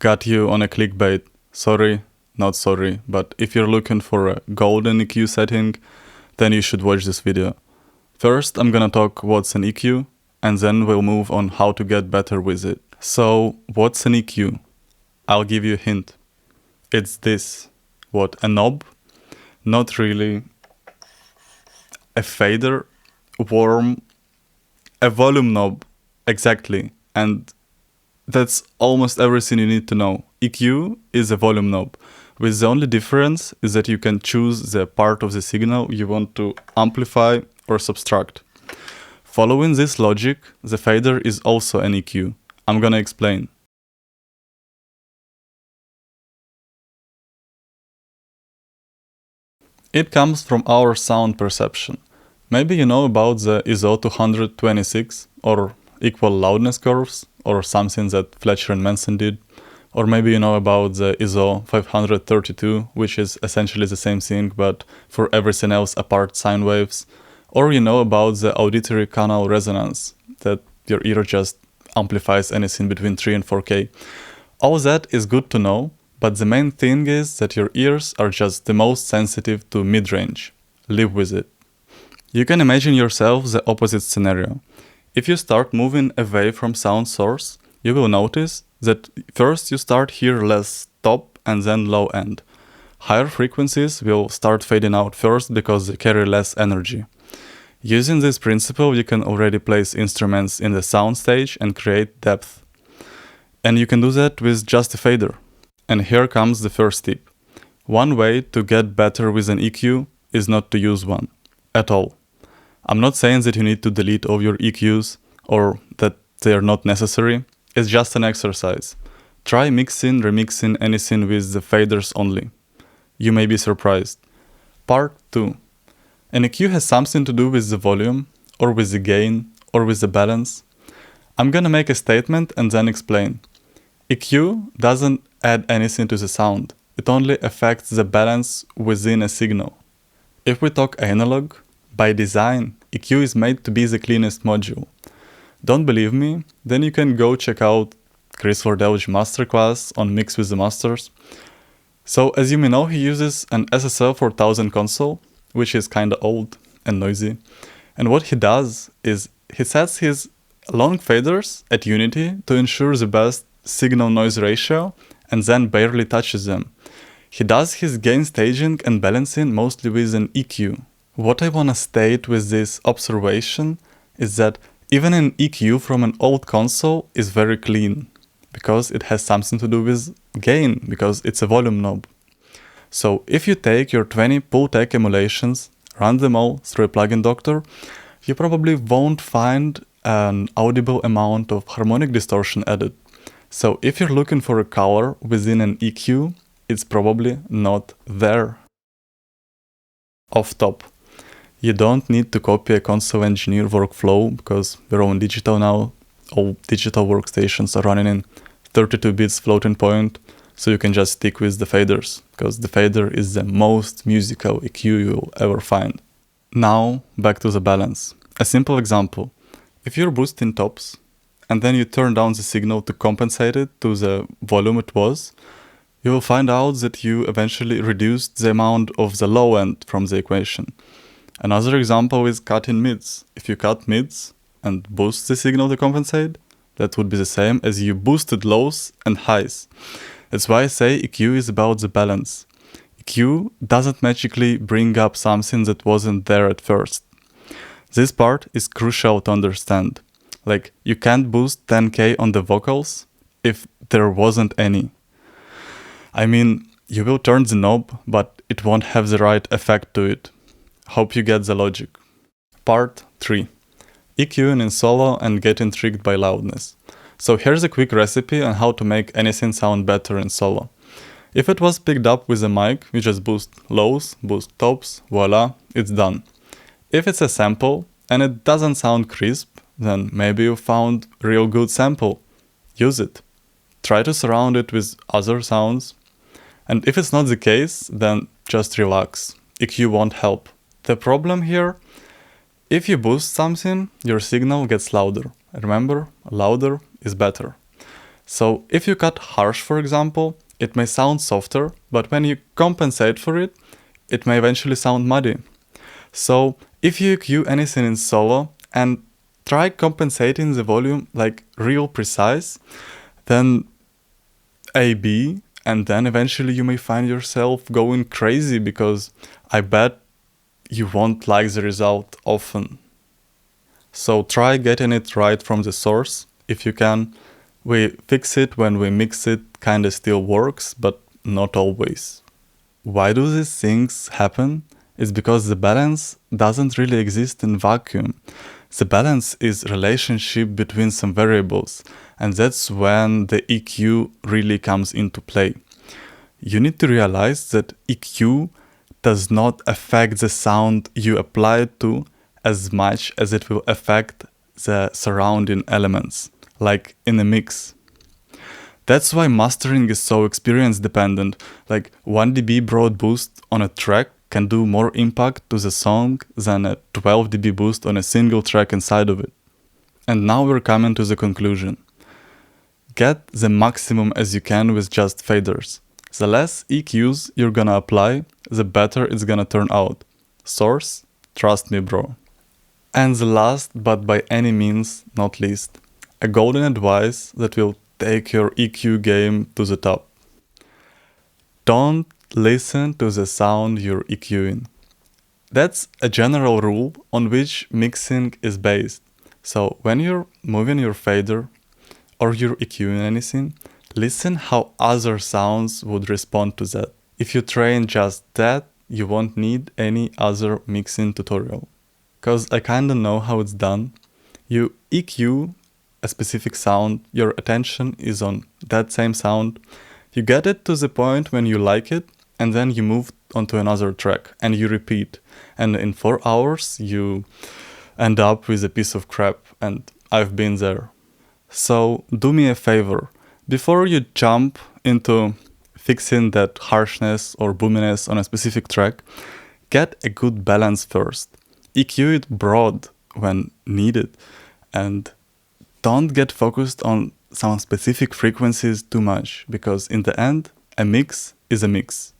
Got you on a clickbait. Sorry, not sorry, but if you're looking for a golden EQ setting, then you should watch this video. First, I'm gonna talk what's an EQ, and then we'll move on how to get better with it. So, what's an EQ? I'll give you a hint. It's this. What, a knob? Not really. A fader? Worm? A volume knob. Exactly. And that's almost everything you need to know. EQ is a volume knob, with the only difference is that you can choose the part of the signal you want to amplify or subtract. Following this logic, the fader is also an EQ. I'm gonna explain. It comes from our sound perception. Maybe you know about the ISO 226 or equal loudness curves, or something that Fletcher and Manson did. Or maybe you know about the ISO 532, which is essentially the same thing, but for everything else apart sine waves. Or you know about the auditory canal resonance, that your ear just amplifies anything between 3 and 4K. All that is good to know, but the main thing is that your ears are just the most sensitive to mid-range. Live with it. You can imagine yourself the opposite scenario. If you start moving away from sound source, you will notice that first you start hear less top and then low end. Higher frequencies will start fading out first because they carry less energy. Using this principle, you can already place instruments in the sound stage and create depth. And you can do that with just a fader. And here comes the first tip. One way to get better with an EQ is not to use one at all. I'm not saying that you need to delete all your EQs or that they are not necessary. It's just an exercise. Try mixing, remixing anything with the faders only. You may be surprised. Part 2. An EQ has something to do with the volume, or with the gain, or with the balance. I'm gonna make a statement and then explain. EQ doesn't add anything to the sound. It only affects the balance within a signal. If we talk analog, by design, EQ is made to be the cleanest module. Don't believe me? Then you can go check out Chris Wardel's masterclass on Mix with the Masters. So as you may know, he uses an SSL 4000 console, which is kinda old and noisy. And what he does is he sets his long faders at unity to ensure the best signal-noise ratio and then barely touches them. He does his gain staging and balancing mostly with an EQ. What I wanna state with this observation is that even an EQ from an old console is very clean, because it has something to do with gain, because it's a volume knob. So if you take your 20 Pultec emulations, run them all through a plugin doctor, you probably won't find an audible amount of harmonic distortion added. So if you're looking for a color within an EQ, it's probably not there. Off top. You don't need to copy a console engineer workflow because we're all digital now. All digital workstations are running in 32 bits floating point, so you can just stick with the faders, because the fader is the most musical EQ you'll ever find. Now, back to the balance. A simple example. If you're boosting tops, and then you turn down the signal to compensate it to the volume it was, you will find out that you eventually reduced the amount of the low end from the equation. Another example is cutting mids. If you cut mids and boost the signal to compensate, that would be the same as you boosted lows and highs. That's why I say EQ is about the balance. EQ doesn't magically bring up something that wasn't there at first. This part is crucial to understand. Like, you can't boost 10K on the vocals if there wasn't any. I mean, you will turn the knob, but it won't have the right effect to it. Hope you get the logic. Part 3. EQing in solo and getting tricked by loudness. So here's a quick recipe on how to make anything sound better in solo. If it was picked up with a mic, you just boost lows, boost tops, voila, it's done. If it's a sample and it doesn't sound crisp, then maybe you found a real good sample. Use it. Try to surround it with other sounds. And if it's not the case, then just relax. EQ won't help. The problem here, if you boost something, your signal gets louder. Remember, louder is better. So if you cut harsh, for example, it may sound softer, but when you compensate for it, it may eventually sound muddy. So if you EQ anything in solo and try compensating the volume like real precise, then A-B, and then eventually you may find yourself going crazy because I bet you won't like the result often. So try getting it right from the source if you can. We fix it when we mix it, kinda still works, but not always. Why do these things happen? It's because the balance doesn't really exist in vacuum. The balance is relationship between some variables, and that's when the EQ really comes into play. You need to realize that EQ does not affect the sound you apply it to as much as it will affect the surrounding elements, like in a mix. That's why mastering is so experience dependent. Like 1 dB broad boost on a track can do more impact to the song than a 12 dB boost on a single track inside of it. And now we're coming to the conclusion. Get the maximum as you can with just faders. The less EQs you're gonna apply, the better it's gonna turn out. Source, trust me bro. And the last, but by any means not least, a golden advice that will take your EQ game to the top. Don't listen to the sound you're EQing. That's a general rule on which mixing is based. So when you're moving your fader or you're EQing anything, listen how other sounds would respond to that. If you train just that, you won't need any other mixing tutorial. Cause I kinda know how it's done. You EQ a specific sound, your attention is on that same sound, you get it to the point when you like it, and then you move onto another track, and you repeat. And in 4 hours, you end up with a piece of crap, and I've been there. So do me a favor, before you jump into fixing that harshness or boominess on a specific track, get a good balance first. EQ it broad when needed, and don't get focused on some specific frequencies too much, because in the end, a mix is a mix.